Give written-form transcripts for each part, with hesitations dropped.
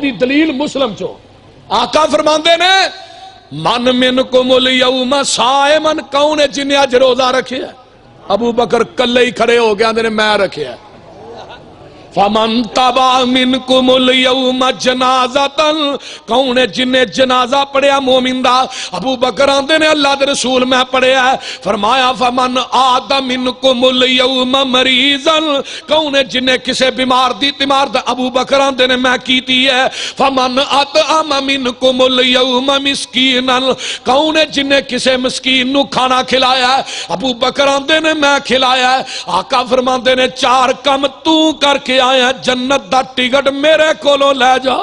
دی دلیل مسلم چو آقا فرماندے نے من منکم الیوم صائمن، کون ہے جنہیں اج روزہ رکھے ہے؟ ابو بکر کلے ہی کھڑے ہو گیا نے میں رکھے ہے۔ فمن تبع منکم الیوم جنازۃ، کون ہے جنہیں جنازہ پڑھیا مومن دا؟ ابو بکر آندے نے اللہ دے رسول میں پڑھیا ہے۔ فرمایا فمن عاد منکم الیوم مریضا، کون ہے جنہیں کسے بیمار دی تیمار دا؟ ابو بکر آندے نے میں کیتی ہے۔ فمن اطعم منکم الیوم مسکینا، کون ہے جنہیں کسے مسکین نو کھانا کھلایا ہے؟ ابو بکر آندے نے میں کھلایا ہے۔ آقا فرماندے نے چار کم تو کر کے آیا، جنت دا ٹکٹ میرے کولوں لے جا۔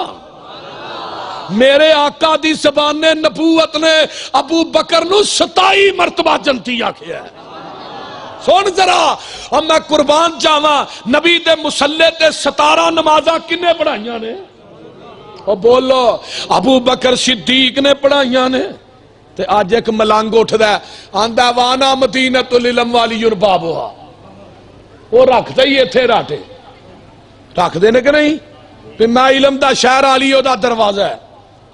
میرے آقا دی زبان نبوت نے ابو بکر نو 27 مرتبہ جنتی آکھیا ہے۔ سن ذرا اب میں قربان جاواں، نبی دے مصلی تے 17 نمازاں کنے پڑھائیاں نے؟ او بولو، ابو بکر صدیق نے پڑھائیاں نے۔ تے آج ایک ملانگ اٹھدا ہے آندا وانا مدینۃ العلم والی بابھا، وہ رکھدا ہی ایتھے راٹے رکھ دینے کہ نہیں کہ میں علم دا شہر علی دا دروازہ ہے،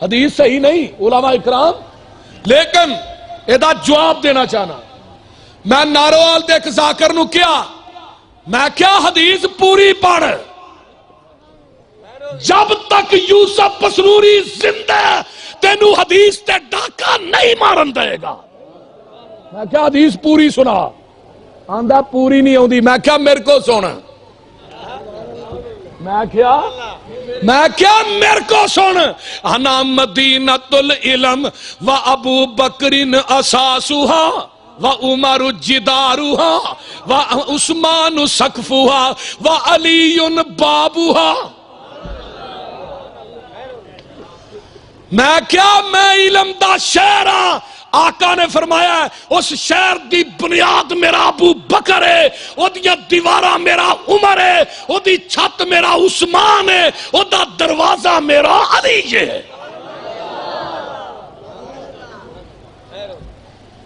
حدیث صحیح نہیں علماء اکرام، لیکن ایدہ جواب دینا چاہنا۔ میں ناروال دے ایک ذاکر نو کیا میں کیا حدیث پوری پڑھ، جب تک یوسف پسروری زندہ تینو حدیث تے ڈاکہ نہیں مارن دے گا۔ میں کیا حدیث پوری سنا، آندہ پوری نہیں ہوندی۔ میں کیا میرے کو سونا، میں کیا میرے کو سن، انا مدینۃ العلم و ابو بکر اساسها و عمر جدارها و عثمان سقفها و علی بابها۔ میں کیا میں علم دا شہر ہاں۔ آقا نے فرمایا ہے اس شہر دی بنیاد میرا ابو بکر ہے، او دی دیوارہ میرا عمر ہے، او دی چھت میرا عثمان ہے، او دا دروازہ میرا علی ہے۔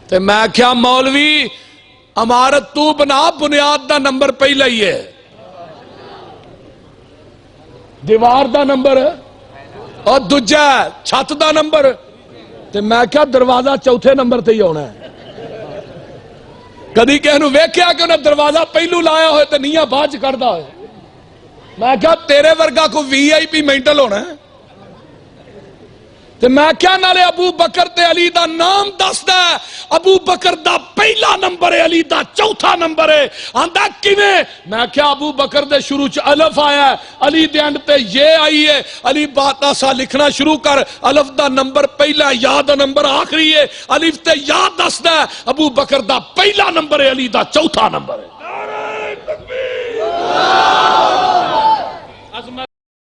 تے میں کیا مولوی عمارت تو بنا، بنیاد دا نمبر پہلا ہی ہے، دیوار دا نمبر اور دوجہ چھت دا نمبر، تے میں کیا دروازہ چوتھے نمبر تے ہی ہونا ہے۔ کدی کہنو ویکھیا کہ انہیں دروازہ پہلو لایا ہوئے تے نیاں باج کردہ ہوئے، میں کیا تیرے ورگا کو وی آئی پی مینٹل ہونا ہے۔ تے میں کیا نالے ابو بکر تے علی دا نام دستا ہے، ابو بکر دا پہلا نمبر ہے، علی دا چوتھا نمبر ہے۔ آندہ کیویں؟ میں کیا ابو بکر دے شروع چ الف آیا ہے، علی دے اینڈ تے یہ آئی ہے، علی باتا سا لکھنا شروع کر، الف دا نمبر پہلا، یا دا نمبر آخری ہے، الف تے یا دستا ہے، ابو بکر دا پہلا نمبر ہے، علی دا چوتھا نمبر ہے۔